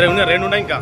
ఇంకా రెండు ఉన్నాయి ఇంకా.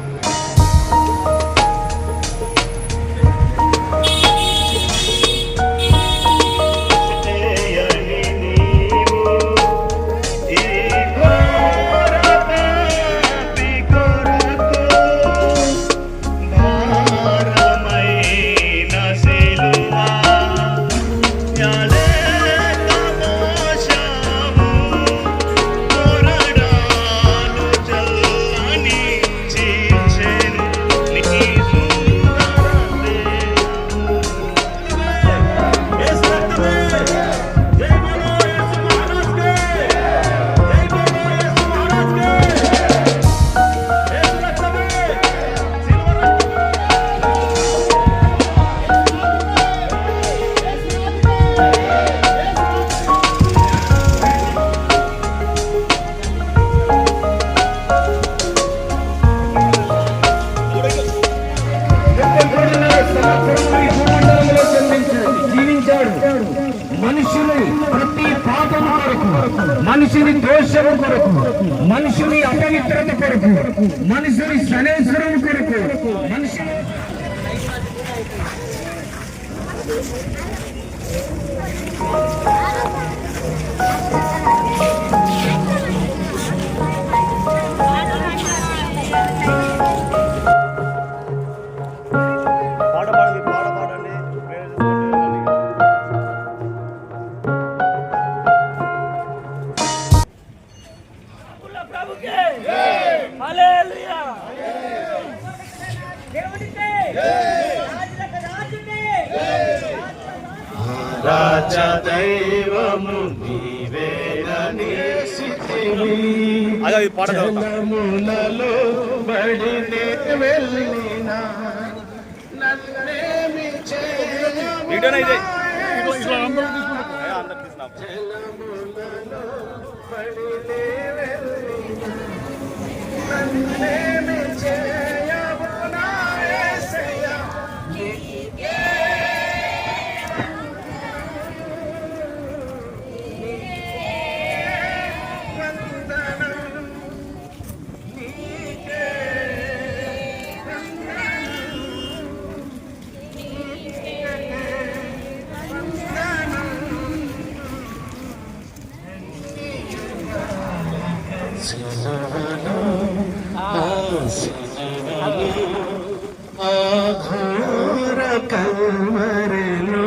మనిషిని దోషము కొరకు, మనిషిని అపవిత్రత కొరకు, మనిషిని శనేశ్వరం కొరకు, మనిషిని రాజా దైవము నీవేనని జలములలో బడినే వెళ్ళిన నన్నేమి జలములలో బడినే వెళ్ళిన నన్నేమి చేయవునా యేసయ్యా నీకే ఆఘోర కల్వరిలో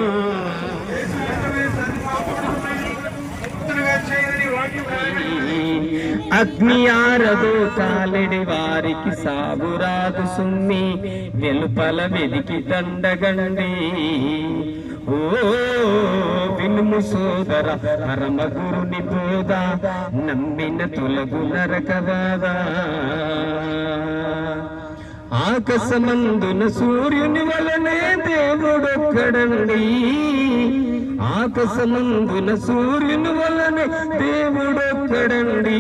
అగ్ని ఆరదు కాలిడి వారికి సాగురాదు సుమ్మి వెలుపల వెదికి దండగండి. ఓ వినుము సోదర పరమ గురుని బోధ నమ్మిన తొలగు నరకవాద. ఆకాశమందున సూర్యుని వలనే దేవుడొక్కడండి, ఆకాశమందున సూర్యుని వలనే దేవుడొక్కడండి.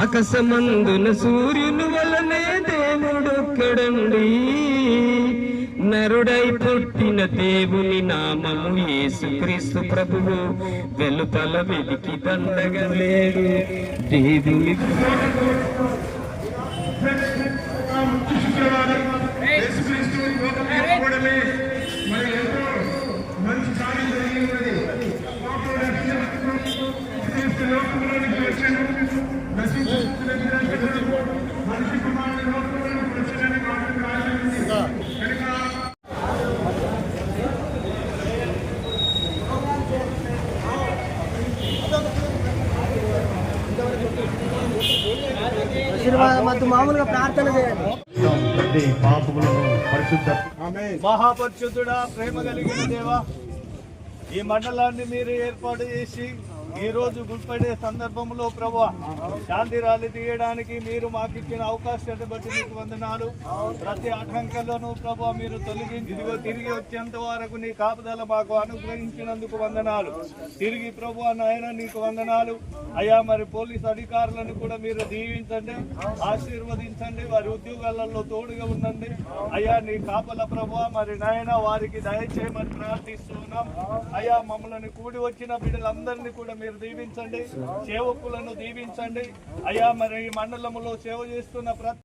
ఆకాశమందున సూర్యుని వలనే దేవుడొక్కడండి. నరుడై పుట్టిన దేవుని నామము యేసుక్రీస్తు ప్రభువు వెలుపల వెదికి దండగలేడు దేవుని. మామూలుగా ప్రార్థన చేయండి. మహాపరిశుద్ధుడా, ప్రేమ కలిగిన దేవా, ఈ మండలాన్ని మీరు ఏర్పాటు చేసి ఈ రోజు గుర్పడే సందర్భంలో ప్రభువా శాంతి ర్యాలీ తీయడానికి మీరు మాకు ఇచ్చిన అవకాశాన్ని బట్టి మీకు వందనాలు. ప్రతి ఆటంకాలను ప్రభువా మీరు తొలగించి తిరిగి వచ్చేంత వరకు నీ కాపుదల మాకు అనుగ్రహించినందుకు వందనాలు. తిరిగి ప్రభువా నాయన నీకు వందనాలు అయ్యా. మరి పోలీస్ అధికారులను కూడా మీరు దీవించండి, ఆశీర్వదించండి, వారి ఉద్యోగాలలో తోడుగా ఉండండి అయ్యా. నీ కాపల ప్రభువా మరి నాయన వారికి దయచేయమని ప్రార్థిస్తున్నాం అయ్యా. మమ్మల్ని కూడి వచ్చిన బిడ్డలందరినీ కూడా మీరు దీవించండి, సేవకులను దీవించండి అయ్యా. మరి ఈ మండలంలో సేవ చేస్తున్న ప్రతి